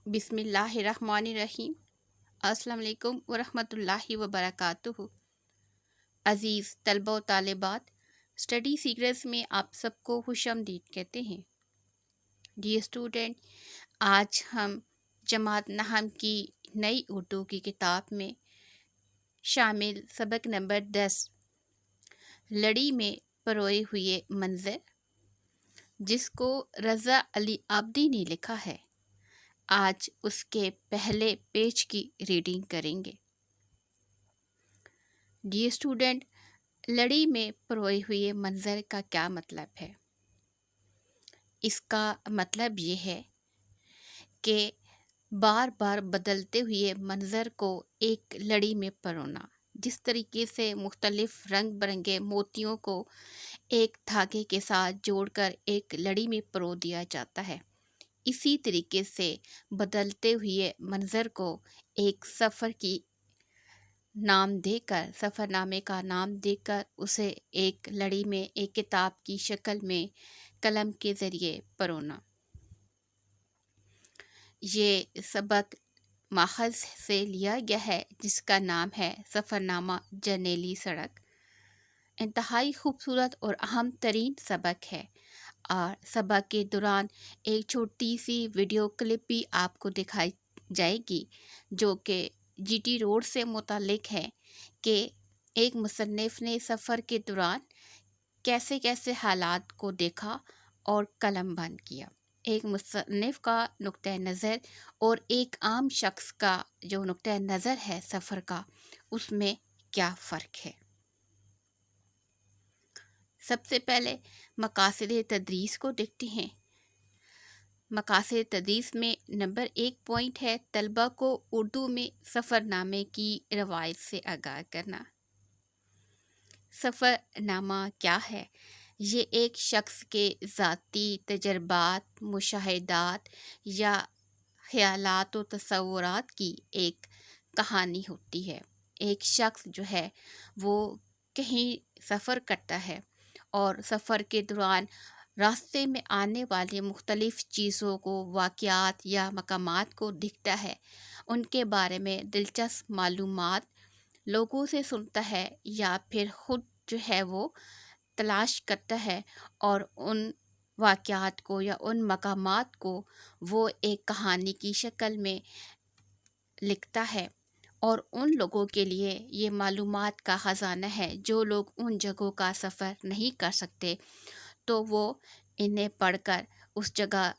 بسم اللہ الرحمن الرحیم۔ السلام علیکم ورحمۃ اللہ وبرکاتہ۔ عزیز طلبہ و طالبات، اسٹڈی سیکرٹس میں آپ سب کو خوش آمدید کہتے ہیں۔ ڈیئر اسٹوڈنٹ، آج ہم جماعت نہم کی نئی اردو کی کتاب میں شامل سبق نمبر 10 لڑی میں پروئے ہوئے منظر، جس کو رضا علی عابدی نے لکھا ہے، آج اس کے پہلے پیج کی ریڈنگ کریں گے۔ ڈیئر اسٹوڈنٹ، لڑی میں پروئے ہوئے منظر کا کیا مطلب ہے؟ اس کا مطلب یہ ہے کہ بار بار بدلتے ہوئے منظر کو ایک لڑی میں پرونا، جس طریقے سے مختلف رنگ برنگے موتیوں کو ایک دھاگے کے ساتھ جوڑ کر ایک لڑی میں پرو دیا جاتا ہے، اسی طریقے سے بدلتے ہوئے منظر کو ایک سفر کی نام دے کر، سفر نامے کا نام دے کر اسے ایک لڑی میں ایک کتاب کی شکل میں قلم کے ذریعے پرونا۔ یہ سبق ماخذ سے لیا گیا ہے جس کا نام ہے سفر نامہ جرنیلی سڑک۔ انتہائی خوبصورت اور اہم ترین سبق ہے، اور سبق کے دوران ایک چھوٹی سی ویڈیو کلپ بھی آپ کو دکھائی جائے گی جو کہ جی ٹی روڈ سے متعلق ہے، کہ ایک مصنف نے سفر کے دوران کیسے کیسے حالات کو دیکھا اور قلم بند کیا۔ ایک مصنف کا نقطہ نظر اور ایک عام شخص کا جو نقطہ نظر ہے سفر کا، اس میں کیا فرق ہے۔ سب سے پہلے مقاصد تدریس کو دیکھتے ہیں۔ مقاصد تدریس میں نمبر 1 پوائنٹ ہے طلبہ کو اردو میں سفر نامے کی روایت سے آگاہ کرنا۔ سفر نامہ کیا ہے؟ یہ ایک شخص کے ذاتی تجربات، مشاہدات یا خیالات و تصورات کی ایک کہانی ہوتی ہے۔ ایک شخص جو ہے وہ کہیں سفر کرتا ہے اور سفر کے دوران راستے میں آنے والے مختلف چیزوں کو، واقعات یا مقامات کو دیکھتا ہے، ان کے بارے میں دلچسپ معلومات لوگوں سے سنتا ہے یا پھر خود جو ہے وہ تلاش کرتا ہے، اور ان واقعات کو یا ان مقامات کو وہ ایک کہانی کی شکل میں لکھتا ہے، اور ان لوگوں کے لیے یہ معلومات کا خزانہ ہے جو لوگ ان جگہوں کا سفر نہیں کر سکتے، تو وہ انہیں پڑھ کر اس جگہ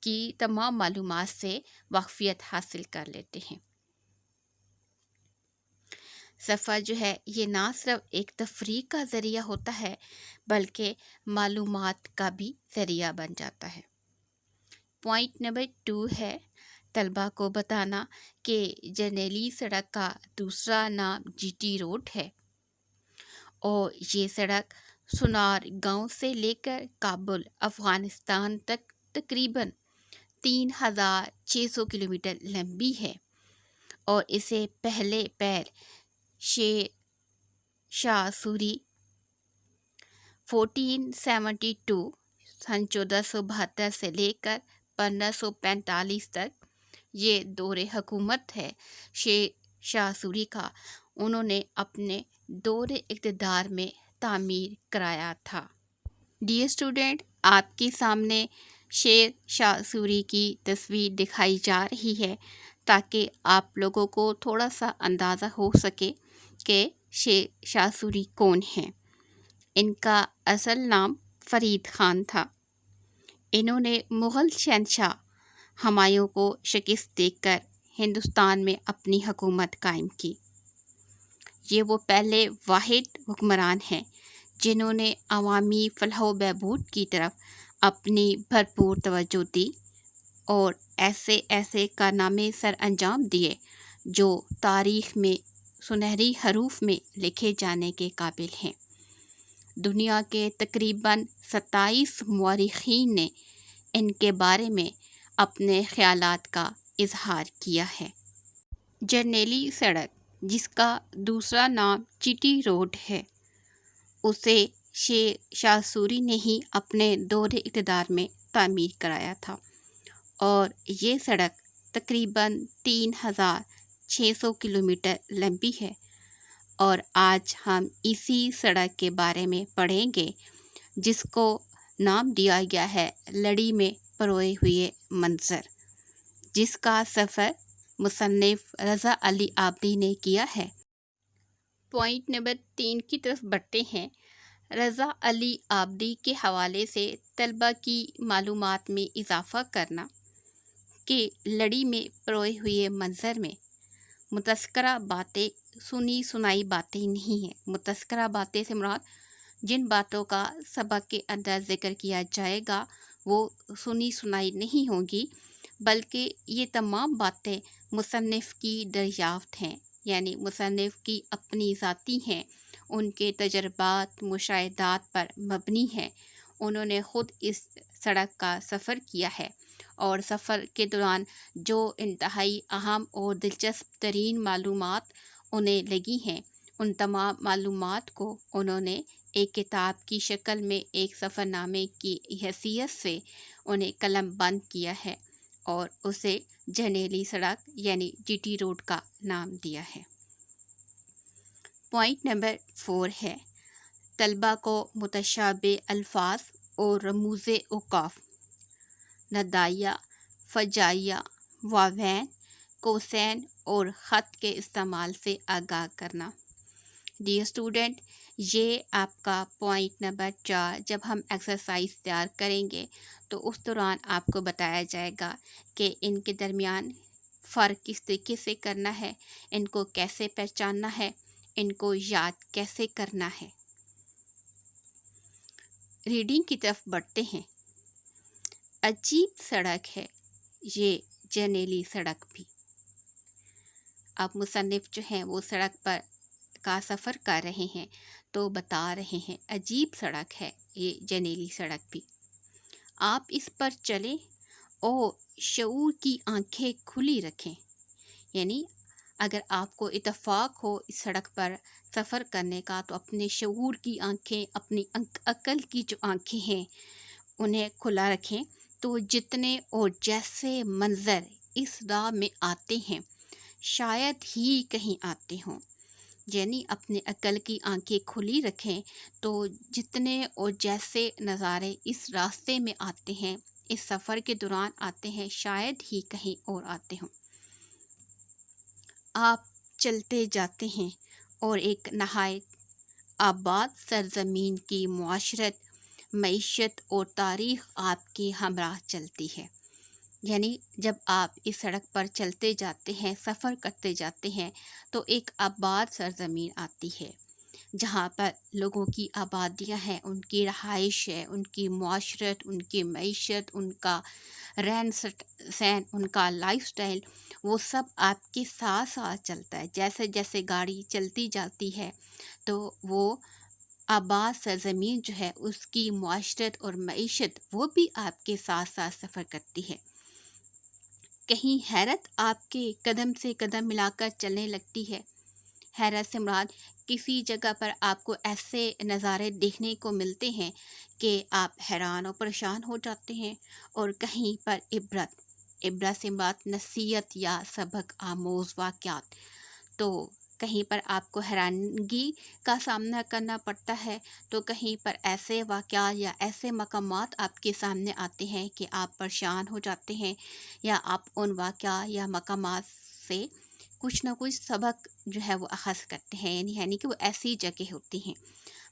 کی تمام معلومات سے واقفیت حاصل کر لیتے ہیں۔ سفر جو ہے یہ نہ صرف ایک تفریح کا ذریعہ ہوتا ہے بلکہ معلومات کا بھی ذریعہ بن جاتا ہے۔ پوائنٹ نمبر 2 ہے طلبہ کو بتانا کہ جرنیلی سڑک کا دوسرا نام جی ٹی روڈ ہے، اور یہ سڑک سنار گاؤں سے لے کر کابل، افغانستان تک تقریباً 3600 کلومیٹر لمبی ہے، اور اسے پہلے پیر شیر شاہ سوری 1472 سن 1472 سے لے کر 1545 تک یہ دور حکومت ہے شیر شاہ سوری کا، انہوں نے اپنے دور اقتدار میں تعمیر کرایا تھا۔ ڈیئر اسٹوڈنٹ، آپ کے سامنے شیر شاہ سوری کی تصویر دکھائی جا رہی ہے تاکہ آپ لوگوں کو تھوڑا سا اندازہ ہو سکے کہ شیر شاہ سوری کون ہیں۔ ان کا اصل نام فرید خان تھا۔ انہوں نے مغل شہنشاہ ہمایوں کو شکست دے کر ہندوستان میں اپنی حکومت قائم کی۔ یہ وہ پہلے واحد حکمران ہیں جنہوں نے عوامی فلاح و بہبود کی طرف اپنی بھرپور توجہ دی اور ایسے ایسے کارنامے سر انجام دیے جو تاریخ میں سنہری حروف میں لکھے جانے کے قابل ہیں۔ دنیا کے تقریباً 27 مورخین نے ان کے بارے میں اپنے خیالات کا اظہار کیا ہے۔ جرنیلی سڑک، جس کا دوسرا نام جی ٹی روڈ ہے، اسے شیر شاہ سوری نے ہی اپنے دور اقتدار میں تعمیر کرایا تھا، اور یہ سڑک تقریباً 3600 کلومیٹر لمبی ہے، اور آج ہم اسی سڑک کے بارے میں پڑھیں گے جس کو نام دیا گیا ہے لڑی میں پروئے ہوئے منظر، جس کا سفر مصنف رضا علی عابدی نے کیا ہے۔ پوائنٹ نمبر 3 کی طرف بڑھتے ہیں۔ رضا علی عابدی کے حوالے سے طلبہ کی معلومات میں اضافہ کرنا کہ لڑی میں پروئے ہوئے منظر میں متذکرہ باتیں سنی سنائی باتیں نہیں ہیں۔ متذکرہ باتیں سے مراد جن باتوں کا سبق کے اندر ذکر کیا جائے گا وہ سنی سنائی نہیں ہوں گی، بلکہ یہ تمام باتیں مصنف کی دریافت ہیں، یعنی مصنف کی اپنی ذاتی ہیں، ان کے تجربات مشاہدات پر مبنی ہیں۔ انہوں نے خود اس سڑک کا سفر کیا ہے، اور سفر کے دوران جو انتہائی اہم اور دلچسپ ترین معلومات انہیں لگی ہیں، ان تمام معلومات کو انہوں نے ایک کتاب کی شکل میں ایک سفر نامے کی حیثیت سے انہیں قلم بند کیا ہے، اور اسے جرنیلی سڑک یعنی جی ٹی روڈ کا نام دیا ہے۔ پوائنٹ نمبر 4 ہے طلبہ کو متشابہ الفاظ اور رموز اوقاف، ندائیہ، فجائیہ، واوین، کوسین اور خط کے استعمال سے آگاہ کرنا۔ ڈیئر اسٹوڈنٹ، یہ آپ کا پوائنٹ نمبر 4 جب ہم ایکسرسائز تیار کریں گے تو اس دوران آپ کو بتایا جائے گا کہ ان کے درمیان فرق کس طریقے سے کرنا ہے، ان کو کیسے پہچاننا ہے، ان کو یاد کیسے کرنا ہے۔ ریڈنگ کی طرف بڑھتے ہیں۔ عجیب سڑک ہے یہ جرنیلی سڑک بھی۔ اب مصنف جو ہیں وہ سڑک پر کا سفر کر رہے ہیں تو بتا رہے ہیں عجیب سڑک ہے یہ جرنیلی سڑک بھی۔ آپ اس پر چلیں اور شعور کی آنکھیں کھلی رکھیں، یعنی اگر آپ کو اتفاق ہو اس سڑک پر سفر کرنے کا تو اپنے شعور کی آنکھیں، اپنی عقل کی جو آنکھیں ہیں انہیں کھلا رکھیں، تو جتنے اور جیسے منظر اس راہ میں آتے ہیں شاید ہی کہیں آتے ہوں، یعنی اپنے عقل کی آنکھیں کھلی رکھیں تو جتنے اور جیسے نظارے اس راستے میں آتے ہیں، اس سفر کے دوران آتے ہیں، شاید ہی کہیں اور آتے ہوں۔ آپ چلتے جاتے ہیں اور ایک نہایت آباد سرزمین کی معاشرت، معیشت اور تاریخ آپ کے ہمراہ چلتی ہے، یعنی جب آپ اس سڑک پر چلتے جاتے ہیں، سفر کرتے جاتے ہیں تو ایک آباد سرزمین آتی ہے جہاں پر لوگوں کی آبادیاں ہیں، ان کی رہائش ہے، ان کی معاشرت، ان کی معیشت، ان کا رہن سہن، ان کا لائف سٹائل، وہ سب آپ کے ساتھ ساتھ چلتا ہے۔ جیسے جیسے گاڑی چلتی جاتی ہے تو وہ آباد سرزمین جو ہے اس کی معاشرت اور معیشت وہ بھی آپ کے ساتھ ساتھ سفر کرتی ہے۔ کہیں حیرت آپ کے قدم سے قدم ملا کر چلنے لگتی ہے۔ حیرت سے مراد کسی جگہ پر آپ کو ایسے نظارے دیکھنے کو ملتے ہیں کہ آپ حیران اور پریشان ہو جاتے ہیں، اور کہیں پر عبرت سے مراد نصیحت یا سبق آموز واقعات، تو کہیں پر آپ کو حیرانگی کا سامنا کرنا پڑتا ہے، تو کہیں پر ایسے واقعات یا ایسے مقامات آپ کے سامنے آتے ہیں کہ آپ پریشان ہو جاتے ہیں، یا آپ ان واقعات یا مقامات سے کچھ نہ کچھ سبق جو ہے وہ اخذ کرتے ہیں، یعنی کہ وہ ایسی جگہ ہوتی ہیں۔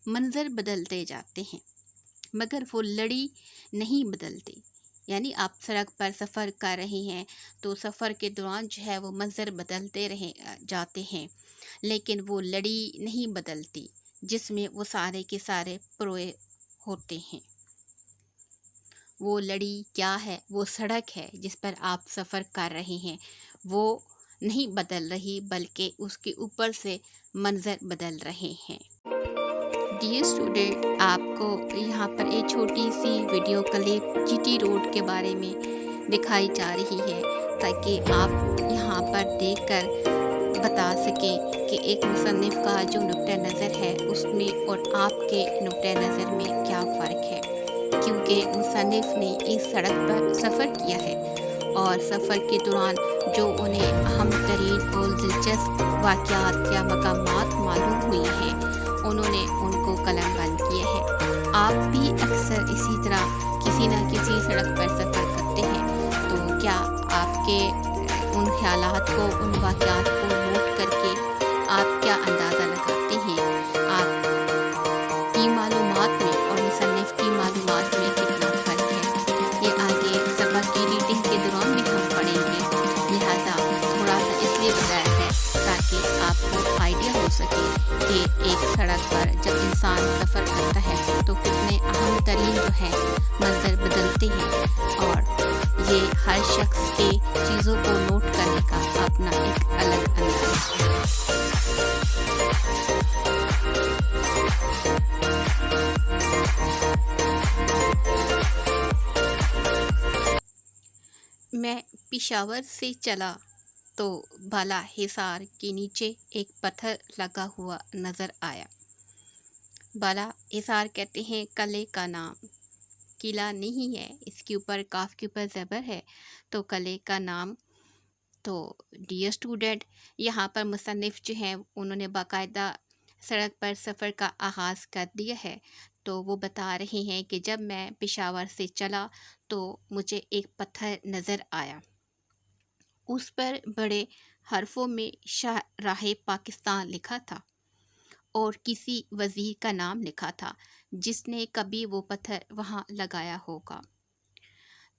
منظر بدلتے جاتے ہیں مگر وہ لڑی نہیں بدلتی، یعنی آپ سڑک پر سفر کر رہے ہیں تو سفر کے دوران جو ہے وہ منظر بدلتے جاتے ہیں، لیکن وہ لڑی نہیں بدلتی جس میں وہ سارے کے سارے پروئے ہوتے ہیں۔ وہ لڑی کیا ہے؟ وہ سڑک ہے جس پر آپ سفر کر رہے ہیں، وہ نہیں بدل رہی بلکہ اس کے اوپر سے منظر بدل رہے ہیں۔ ڈیئر اسٹوڈنٹ، آپ کو یہاں پر ایک چھوٹی سی video clip G T road کے بارے میں دکھائی جا رہی ہے تاکہ آپ یہاں پر دیکھ کر بتا سکیں کہ ایک مصنف کا جو نقطہ نظر ہے اس میں اور آپ کے نقطہ نظر میں کیا فرق ہے، کیونکہ مصنف نے اس سڑک پر سفر کیا ہے اور سفر کے دوران جو انہیں اہم ترین اور دلچسپ واقعات یا مقامات معلوم ہوئی ہیں انہوں نے ان کو قلم بند کیا ہے۔ آپ بھی اکثر اسی طرح کسی نہ کسی سڑک پر سفر کرتے ہیں، تو کیا آپ کے ان خیالات کو، ان واقعات کو نوٹ کر کے آپ کیا اندازہ لگاتے ہیں آپ کی معلومات میں اور مصنف کی معلومات میں کتنا فرق ہے؟ یہ آگے سبق کی ریڈنگ کے دوران بھی ہم پڑھیں گے، لہٰذا تھوڑا سا اس لیے بتایا ہے تاکہ آپ کو آئیڈیا ہو سکے کہ ایک سڑک پر جب انسان سفر کرتا ہے تو کتنے اہم ترین جو ہے منظر بدلتے ہیں، اور یہ ہر شخص کے چیزوں کو نوٹ کرنے کا اپنا ایک الگ انداز ہے۔ میں پشاور سے چلا تو بالا حصار کے نیچے ایک پتھر لگا ہوا نظر آیا۔ بالا حصار کہتے ہیں قلعے کا نام، قلعہ نہیں ہے، اس کے اوپر کاف کے اوپر زبر ہے تو قلعے کا نام۔ تو ڈیئر اسٹوڈنٹ، یہاں پر مصنف جو ہیں انہوں نے باقاعدہ سڑک پر سفر کا آغاز کر دیا ہے، تو وہ بتا رہے ہیں کہ جب میں پشاور سے چلا تو مجھے ایک پتھر نظر آیا، اس پر بڑے حرفوں میں شاہ راہ پاکستان لکھا تھا اور کسی وزیر کا نام لکھا تھا جس نے کبھی وہ پتھر وہاں لگایا ہوگا۔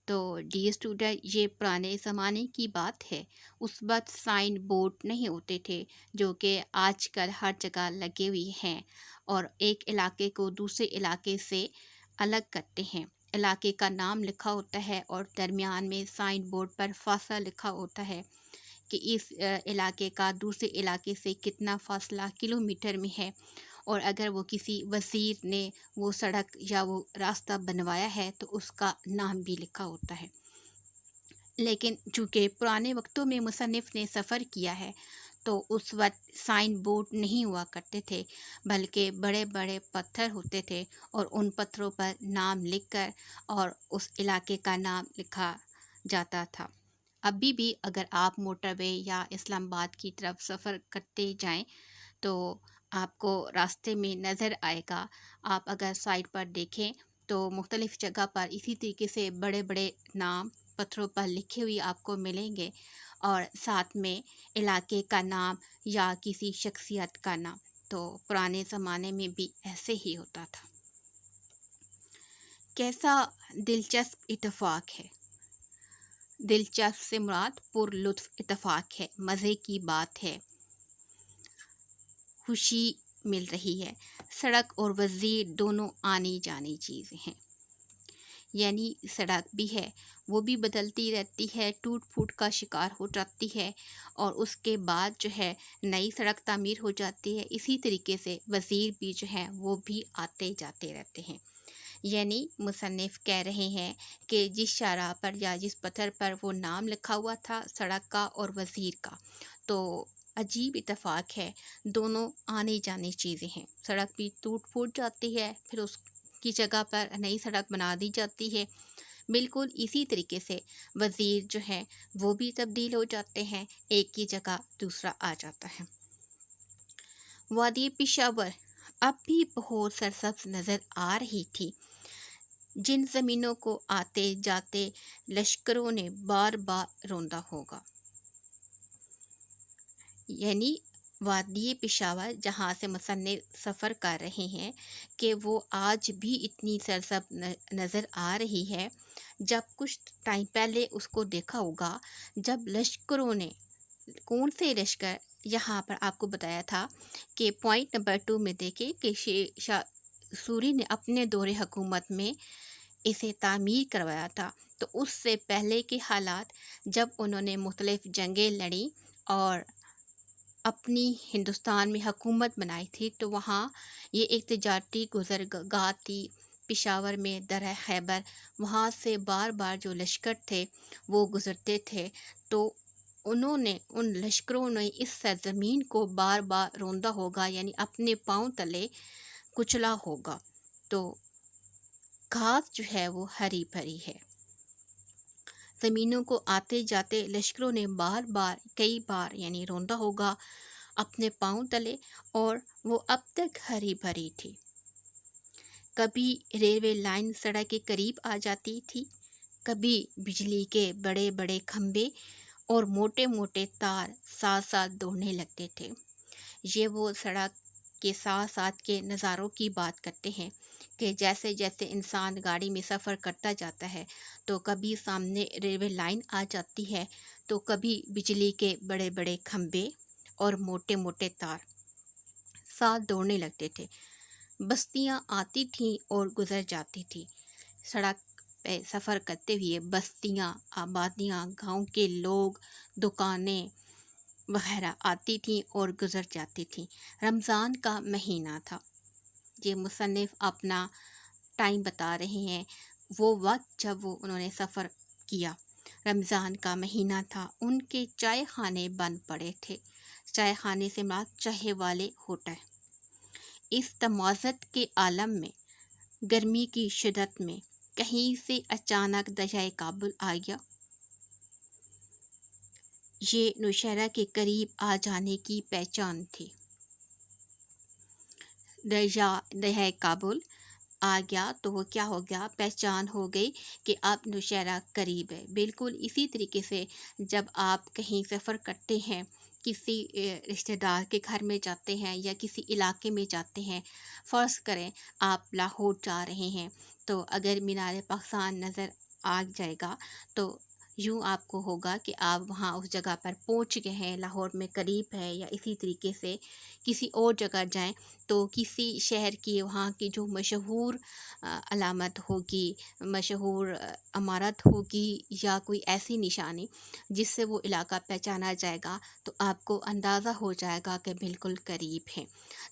تو ڈیئر اسٹوڈنٹ، یہ پرانے زمانے کی بات ہے، اس وقت سائن بورڈ نہیں ہوتے تھے جو کہ آج کل ہر جگہ لگے ہوئے ہیں اور ایک علاقے کو دوسرے علاقے سے الگ کرتے ہیں۔ علاقے کا نام لکھا ہوتا ہے اور درمیان میں سائن بورڈ پر فاصلہ لکھا ہوتا ہے کہ اس علاقے کا دوسرے علاقے سے کتنا فاصلہ کلومیٹر میں ہے، اور اگر وہ کسی وزیر نے وہ سڑک یا وہ راستہ بنوایا ہے تو اس کا نام بھی لکھا ہوتا ہے۔ لیکن چونکہ پرانے وقتوں میں مصنف نے سفر کیا ہے تو اس وقت سائن بورڈ نہیں ہوا کرتے تھے، بلکہ بڑے بڑے پتھر ہوتے تھے اور ان پتھروں پر نام لکھ کر اور اس علاقے کا نام لکھا جاتا تھا۔ ابھی بھی اگر آپ موٹر وے یا اسلام آباد کی طرف سفر کرتے جائیں تو آپ کو راستے میں نظر آئے گا، آپ اگر سائڈ پر دیکھیں تو مختلف جگہ پر اسی طریقے سے بڑے بڑے نام پتھروں پر لکھے ہوئے آپ کو ملیں گے، اور ساتھ میں علاقے کا نام یا کسی شخصیت کا نام۔ تو پرانے زمانے میں بھی ایسے ہی ہوتا تھا۔ کیسا دلچسپ اتفاق ہے! دلچسپ سے مراد پر لطف اتفاق ہے، مزے کی بات ہے، خوشی مل رہی ہے۔ سڑک اور وزیر دونوں آنی جانی چیزیں ہیں، یعنی سڑک بھی ہے وہ بھی بدلتی رہتی ہے، ٹوٹ پھوٹ کا شکار ہو جاتی ہے اور اس کے بعد جو ہے نئی سڑک تعمیر ہو جاتی ہے۔ اسی طریقے سے وزیر بھی جو ہیں وہ بھی آتے جاتے رہتے ہیں۔ یعنی مصنف کہہ رہے ہیں کہ جس شاہراہ پر یا جس پتھر پر وہ نام لکھا ہوا تھا سڑک کا اور وزیر کا، تو عجیب اتفاق ہے، دونوں آنے جانے چیزیں ہیں۔ سڑک بھی ٹوٹ پھوٹ جاتی ہے، پھر اس کی جگہ پر نئی سڑک بنا دی جاتی ہے۔ بالکل اسی طریقے سے وزیر جو ہے وہ بھی تبدیل ہو جاتے ہیں، ایک کی جگہ دوسرا آ جاتا ہے۔ وادی پشاور اب بھی بہت سرسبز نظر آ رہی تھی، جن زمینوں کو آتے جاتے لشکروں نے بار بار روندا ہوگا۔ یعنی وادی پشاور جہاں سے مصنف سفر کر رہے ہیں کہ وہ آج بھی اتنی سرسبز نظر آ رہی ہے۔ جب کچھ ٹائم پہلے اس کو دیکھا ہوگا جب لشکروں نے، کون سے لشکر، یہاں پر آپ کو بتایا تھا کہ پوائنٹ نمبر 2 میں دیکھیں کہ شاہ سوری نے اپنے دور حکومت میں اسے تعمیر کروایا تھا، تو اس سے پہلے کے حالات جب انہوں نے مختلف جنگیں لڑیں اور اپنی ہندوستان میں حکومت بنائی تھی، تو وہاں یہ ایک تجارتی گزرگاہ تھی پشاور میں، درہ خیبر، وہاں سے بار بار جو لشکر تھے وہ گزرتے تھے، تو انہوں نے، ان لشکروں نے اس سرزمین کو بار بار روندا ہوگا، یعنی اپنے پاؤں تلے کچلا ہوگا۔ تو گھاس جو ہے وہ ہری بھری ہے، زمینوں کو آتے جاتے لشکروں نے بار بار کئی بار یعنی روندا ہوگا اپنے پاؤں تلے، اور وہ اب تک ہری بھری تھی۔ کبھی ریلوے لائن سڑک کے قریب آ جاتی تھی، کبھی بجلی کے بڑے بڑے کھمبے اور موٹے موٹے تار ساتھ ساتھ دوڑنے لگتے تھے۔ یہ وہ سڑک کے ساتھ ساتھ کے نظاروں کی بات کرتے ہیں کہ جیسے جیسے انسان گاڑی میں سفر کرتا جاتا ہے تو کبھی سامنے ریلوے لائن آ جاتی ہے تو کبھی بجلی کے بڑے بڑے کھمبے اور موٹے موٹے تار ساتھ دوڑنے لگتے تھے۔ بستیاں آتی تھیں اور گزر جاتی تھیں۔ سڑک پہ سفر کرتے ہوئے بستیاں، آبادیاں، گاؤں کے لوگ، دکانیں وغیرہ آتی تھیں اور گزر جاتی تھیں۔ رمضان کا مہینہ تھا۔ یہ مصنف اپنا ٹائم بتا رہے ہیں، وہ وقت جب انہوں نے سفر کیا۔ رمضان کا مہینہ تھا، ان کے چائے خانے بند پڑے تھے۔ چائے خانے سے مراد چائے والے ہوٹل۔ اس تمازت کے عالم میں، گرمی کی شدت میں کہیں سے اچانک دریائے کابل آ گیا۔ یہ نوشہرہ کے قریب آ جانے کی پہچان تھی۔ دریائے کابل آ گیا تو وہ کیا ہو گیا، پہچان ہو گئی کہ اب نوشہرہ قریب ہے۔ بالکل اسی طریقے سے جب آپ کہیں سفر کرتے ہیں، کسی رشتہ دار کے گھر میں جاتے ہیں یا کسی علاقے میں جاتے ہیں، فرض کریں آپ لاہور جا رہے ہیں تو اگر مینار پاکستان نظر آ جائے گا تو یوں آپ کو ہوگا کہ آپ وہاں اس جگہ پر پہنچ گئے ہیں، لاہور میں قریب ہے۔ یا اسی طریقے سے کسی اور جگہ جائیں تو کسی شہر کی وہاں کی جو مشہور علامت ہوگی، مشہور عمارت ہوگی یا کوئی ایسی نشانی جس سے وہ علاقہ پہچانا جائے گا تو آپ کو اندازہ ہو جائے گا کہ بالکل قریب ہے۔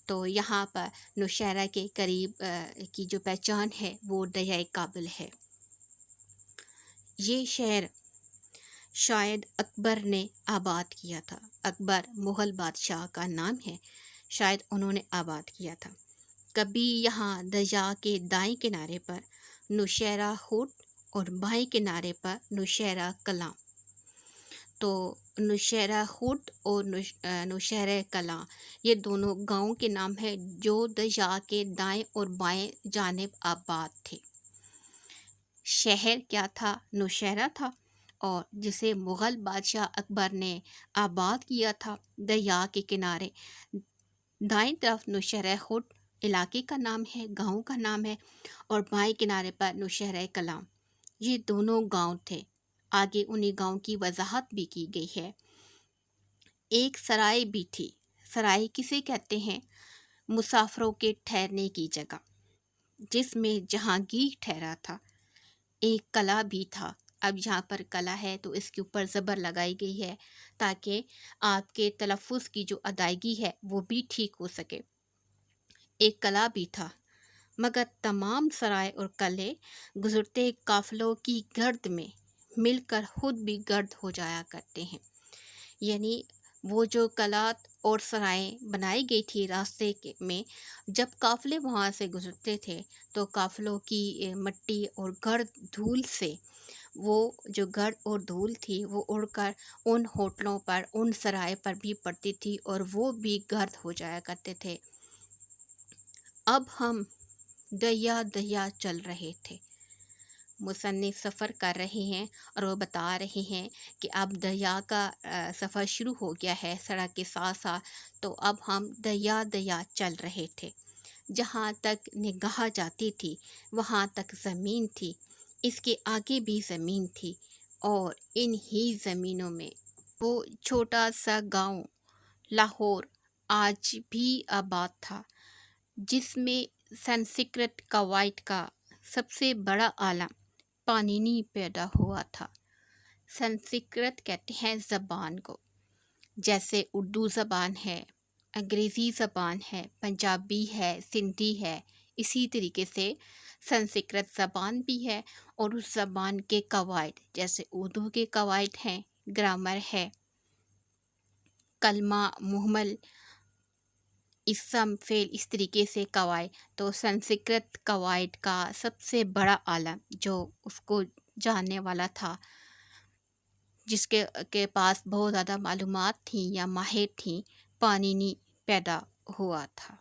تو یہاں پر نوشہرہ کے قریب کی جو پہچان ہے وہ دریائے کابل ہے۔ یہ شہر شاید اکبر نے آباد کیا تھا۔ اکبر مغل بادشاہ کا نام ہے، شاید انہوں نے آباد کیا تھا۔ کبھی یہاں دریا کے دائیں کنارے پر نوشہرہ ہوٹ اور بائیں کنارے پر نوشہرہ کلاں۔ تو نوشہرہ ہوٹ اور نوشہرہ کلاں یہ دونوں گاؤں کے نام ہیں جو دریا کے دائیں اور بائیں جانب آباد تھے۔ شہر کیا تھا؟ نوشہرہ تھا، اور جسے مغل بادشاہ اکبر نے آباد کیا تھا دریا کے کنارے۔ دائیں طرف نوشہرہ ہوٹ علاقے کا نام ہے، گاؤں کا نام ہے، اور بائیں کنارے پر نوشہرہ کلاں۔ یہ دونوں گاؤں تھے۔ آگے انہی گاؤں کی وضاحت بھی کی گئی ہے۔ ایک سرائے بھی تھی۔ سرائے کسے کہتے ہیں؟ مسافروں کے ٹھہرنے کی جگہ، جس میں جہانگیر ٹھہرا تھا۔ ایک قلعہ بھی تھا۔ اب یہاں پر قلعہ ہے تو اس کے اوپر زبر لگائی گئی ہے تاکہ آپ کے تلفظ کی جو ادائیگی ہے وہ بھی ٹھیک ہو سکے۔ ایک قلعہ بھی تھا، مگر تمام سرائے اور قلعے گزرتے قافلوں کی گرد میں مل کر خود بھی گرد ہو جایا کرتے ہیں۔ یعنی وہ جو قلعہ اور سرائیں بنائی گئی تھی راستے میں، جب قافلے وہاں سے گزرتے تھے تو قافلوں کی مٹی اور گرد دھول سے وہ جو گرد اور دھول تھی وہ اڑ کر ان ہوٹلوں پر، ان سرائے پر بھی پڑتی تھی اور وہ بھی گرد ہو جایا کرتے تھے۔ اب ہم دریا دریا چل رہے تھے۔ مصنف سفر کر رہے ہیں اور وہ بتا رہے ہیں کہ اب دریا کا سفر شروع ہو گیا ہے سڑک کے ساتھ ساتھ، تو اب ہم دریا دریا چل رہے تھے۔ جہاں تک نگاہ جاتی تھی وہاں تک زمین تھی، اس کے آگے بھی زمین تھی، اور ان ہی زمینوں میں وہ چھوٹا سا گاؤں لاہور آج بھی آباد تھا، جس میں سنسکرت قواعد کا سب سے بڑا عالم پانینی پیدا ہوا تھا۔ سنسکرت کہتے ہیں زبان کو، جیسے اردو زبان ہے، انگریزی زبان ہے، پنجابی ہے، سندھی ہے، اسی طریقے سے سنسکرت زبان بھی ہے، اور اس زبان کے قواعد جیسے اردو کے قواعد ہیں، گرامر ہے، کلمہ، محمل، اسم، فعل، اس طریقے سے قواعد۔ تو سنسکرت قواعد کا سب سے بڑا عالم جو اس کو جاننے والا تھا جس کے پاس بہت زیادہ معلومات تھیں یا ماہر تھیں، پانینی پیدا ہوا تھا۔